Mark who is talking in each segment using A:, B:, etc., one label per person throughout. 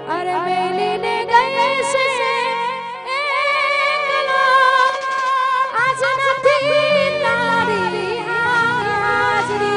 A: અરે મેલીને ગઈ છે એકલો આજ નથી તારી હાજરી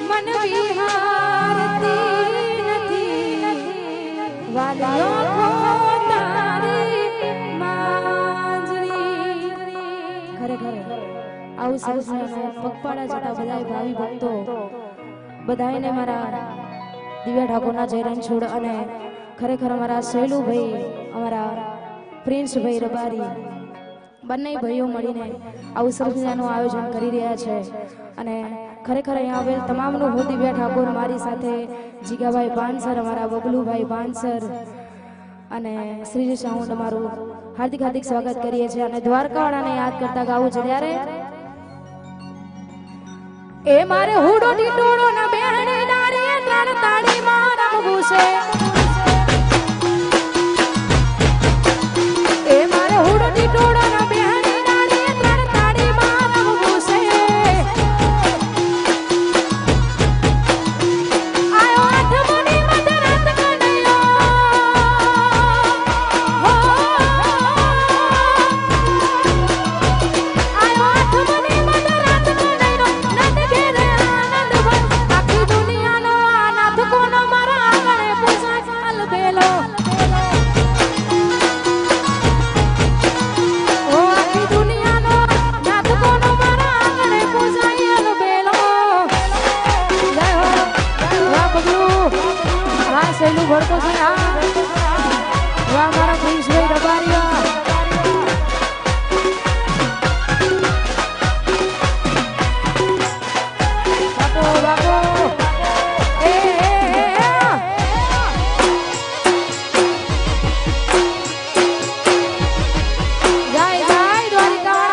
A: મન વિહારતી નથી વાલીઓ તારી માંજરી ખરેખર આવું સરસ પગપાળા જતા બધા ભાવિ ભક્તો બધાને મારા દિવ્યા ઠાકોરના જયરાન છોડ અને ખરેખર અમારા શૈલુભાઈ અમારા પ્રિન્સભાઈ રબારી બંને ભાઈઓ મળીને આવું સરસ મજાનું આયોજન કરી રહ્યા છે અને ખરેખર અહીંયા આવેલ તમામનું હું દિવ્યા ઠાકોર મારી સાથે જીગાભાઈ પાનસર અમારા બબલુભાઈ પાનસર અને શ્રીજી સાઉન્ડ અમારું હાર્દિક હાર્દિક સ્વાગત કરીએ છીએ અને દ્વારકાવાળાને યાદ કરતા ગાવું છે ત્યારે એ મારે હુડો ટીટોડો ના બેહણે દારે ત્રણ તાળી માં રમવું છે એ મારે હુડો ટીટોડો ના બેહણે દારે ત્રણ તાળી માં રમવું છે આયો આઠમની મધરાત કનૈયો હો આયો આઠમની મધરાત કનૈયો નંદ ઘેરે આનંદ ભર આખી દુનિયાનો અનાથ કોનો મારા આંગણે પૂછાય અલબેલો ઓ આખી દુનિયાનો અનાથ કોનો મારા આંગણે પૂછાય અલબેલો જય હો વાહ બબલુ વાહ શૈલુ ભડકો છે હા વાહ મારા પ્રિન્સભાઈ રબારીયા બાપો બાપો એ જય જય દ્વારિકા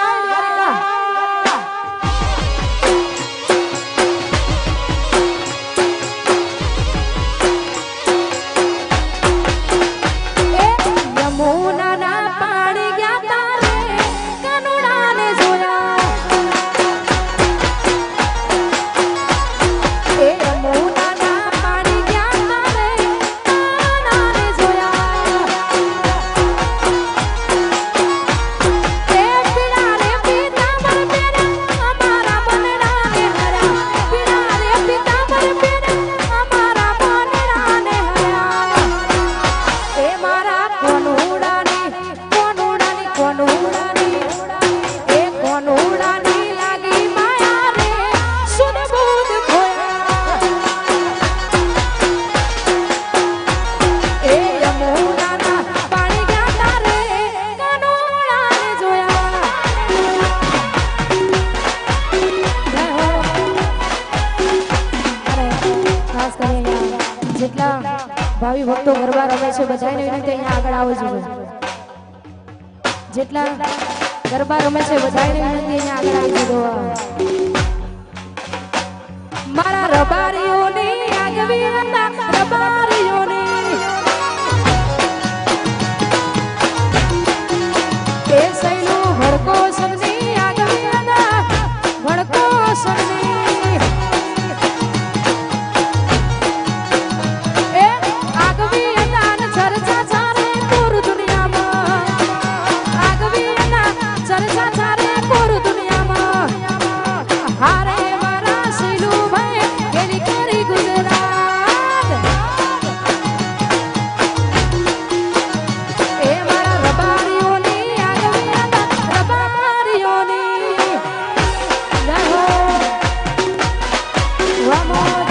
A: યમુના ના પાણી ગયા તારે કનુડાને જોયા એ યમુના ના પાણી ગયા તારે કનુડાને જોયા એ પીડા રે પીતાંબર પેરા અમારા મનડાને હર્યા પીડા રે પીતાંબર પેરા અમારા મનડાને હર્યા એ મારા કોનુડાની એ કોનુડાની લાગી માયા રે સુન બુધ ખોયા એ યમુનાના પાણી ગયા તારે કોનુડાને જોયા જય હો અરે ખાસ કરીને અહીંયા જેટલા ભાવિ ભક્તો ગરબા રમે છે બધાને વિનંતી અહીંયા આગળ આવો જોઈએ જેટલા ગરબા રમે છે બધાને વિનંતી અહીંયા આગળ આવી જજો મારા રબારીઓની આગવી હતા રબારીઓની એ સૈલું ભડકો સરની આગવી હતા ભડકો સરની એ આગવી હતા ને ચર્ચા ચારે પૂર દુનિયામાં આગવી હતા ચર્ચા ચારે પૂર દુનિયામાં હારે મારા શૈલુભાઈ ગેલી કરી ગુજરાત એ મારા રબારીઓની આગવી હતા રબારીઓની જય હો વાહ મોજ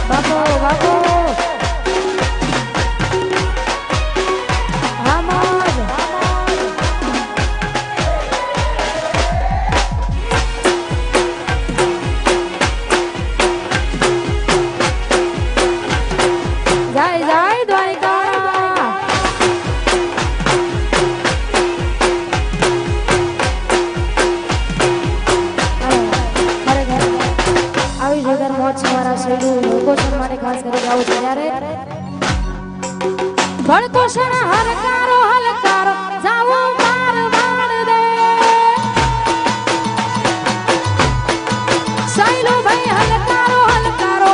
A: બાપો બાપો હા મોજ જય જય દ્વારિકા આવી જગર મોજ છે મારા શૈલુ ભડકોષણ માટે ખાસ કરી ગાવું છે ત્યારે ભડકોષણ હરકારો હલકારો જાવો માર માર દે શૈલુ ભાઈ હલકારો હલકારો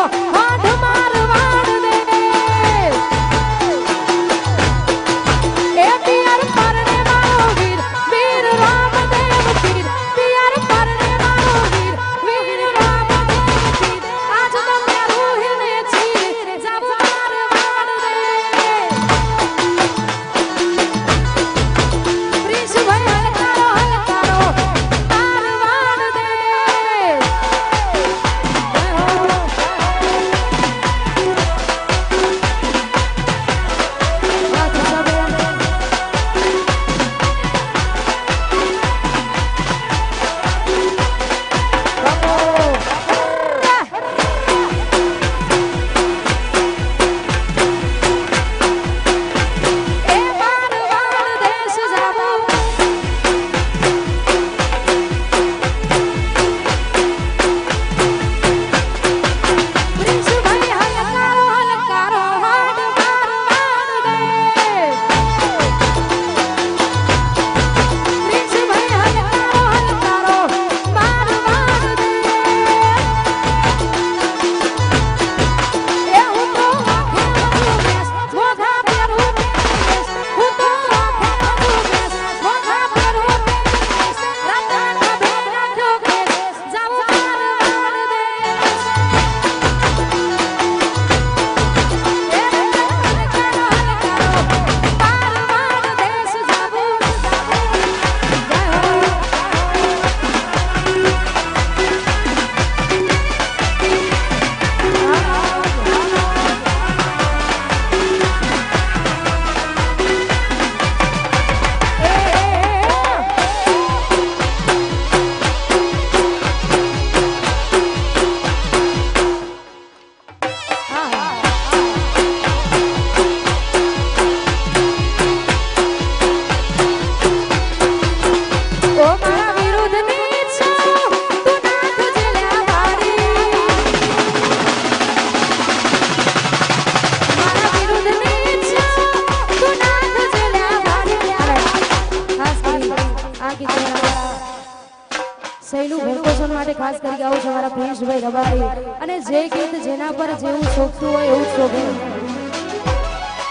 A: ખાસ કરી ગાવું છે મારા પ્રિન્સભાઈ રબારી અને જે ગીત જેના પર જેવું શોભતું હોય એવું શોભે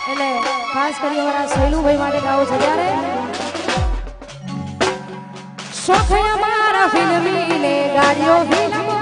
A: એટલે ખાસ કરી અમારા શૈલુભાઈ માટે ગાવું છે ત્યારે શોખ અમારા ફિલ્મી ને ગાડીઓ ફિલ્મ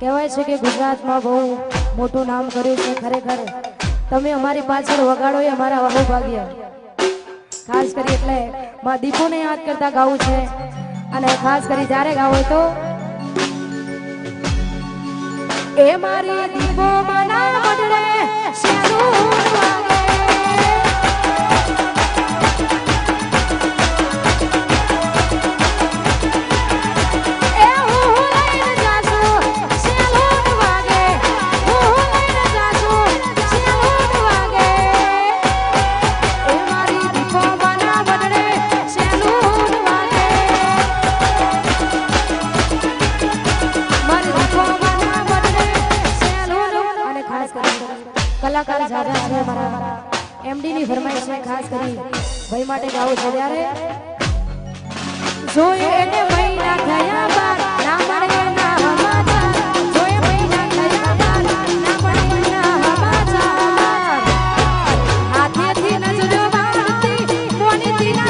A: કહેવાય છે કે ગુજરાતમાં બહુ મોટું નામ કર્યું છે ખરેખર તમે અમારી પાછળ વગાડો એ અમારા અહોભાગ્ય ખાસ કરી એટલે માં દીપોને યાદ કરતા ગાવું છે અને ખાસ કરી જ્યારે ગાવો તો એ મારી દીપો મના બદલે શેરું વાગે કલાકાર જાજા છે અમારા એમડી ની ફરમાઈશ છે ખાસ કરી ભાઈ માટે ગાવું છે ત્યારે જોઈ એને મહિના થયા બાદ ના મળે ના હમાચાર જોઈ મહિના થયા બાદ ના મળે ના હમાચાર હાથેથી ન જોવાતી મોનીથી ન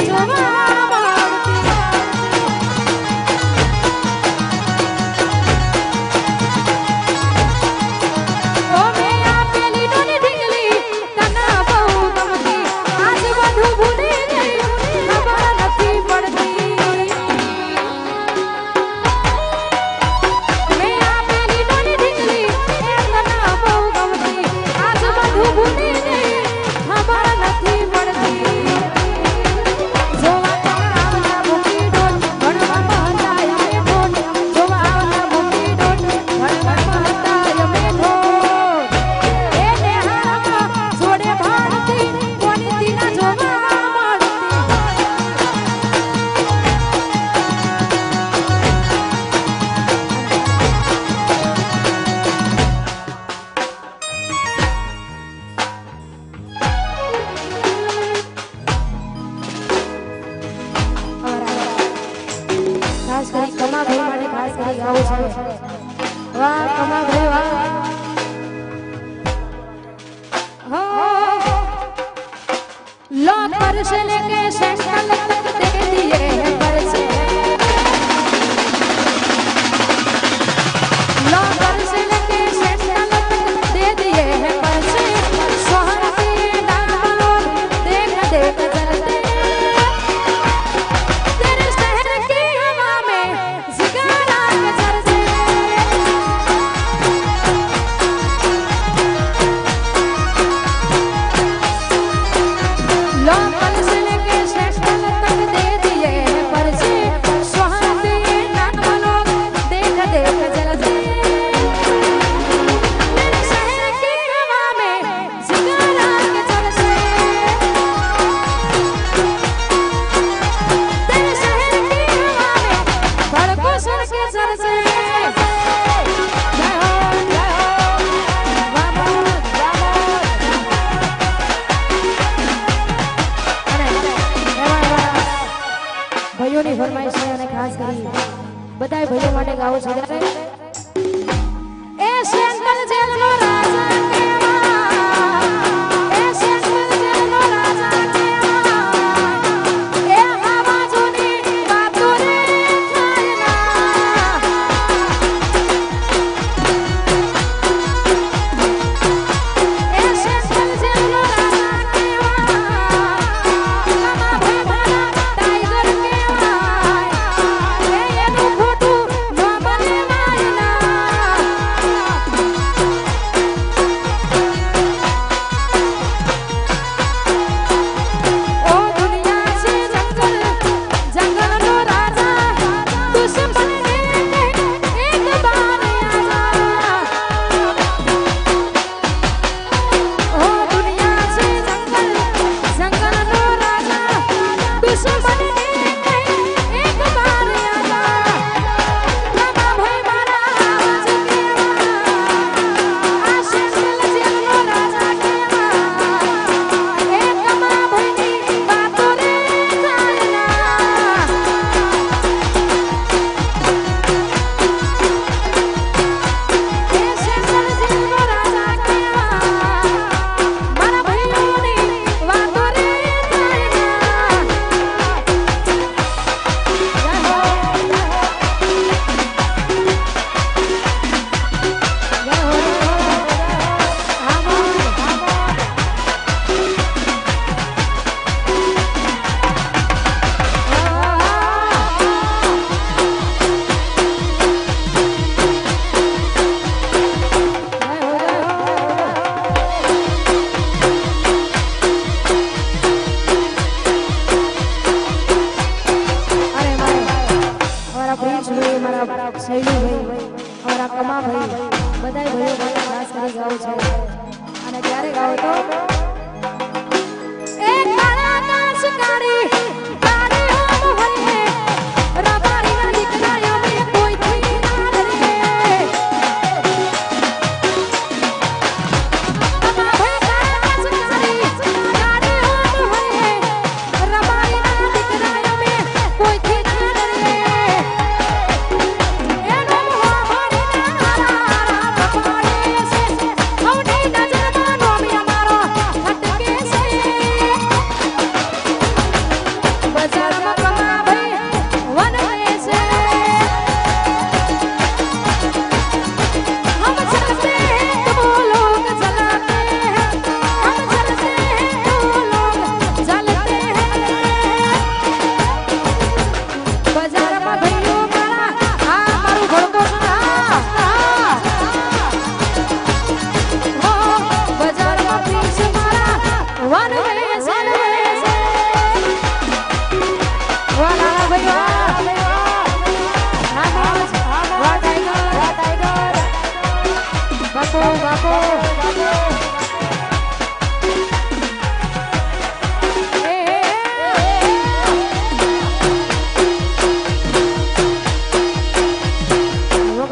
A: વાહ કમા ભાઈ વાહ लो पर्स लेके सैंडल तक दे दिए हैं पर्स लो पर्स लेके सैंडल तक दे दिए हैं पर्स सोहर के डालो देख देख जलते तेरे शहर की हवा में जिगारा के सर से लो पर्स लेके सैंडल तक दे दिए हैं पर्स सोहर के डालो देख देख जलते तेरे शहर की हवा में जिगारा के सर से तेरे शहर की हवा में भड़को सर के सर से जय हो बाबा ભાઈઓની ફરમાઈશ છે અને ખાસ કરી બધાય ભાઈઓ માટે ગાવો છે એ સેન્ટ્રલ જેલનો રાજા કેવા એ સેન્ટ્રલ જેલનો રાજા કેવા એ હવા જૂની વાતો રે થાયના એ સેન્ટ્રલ જેલનો રાજા કેવા કમા ભાઈ ટાઈગર કેવા એ એનું ખોટું ન બને બાપો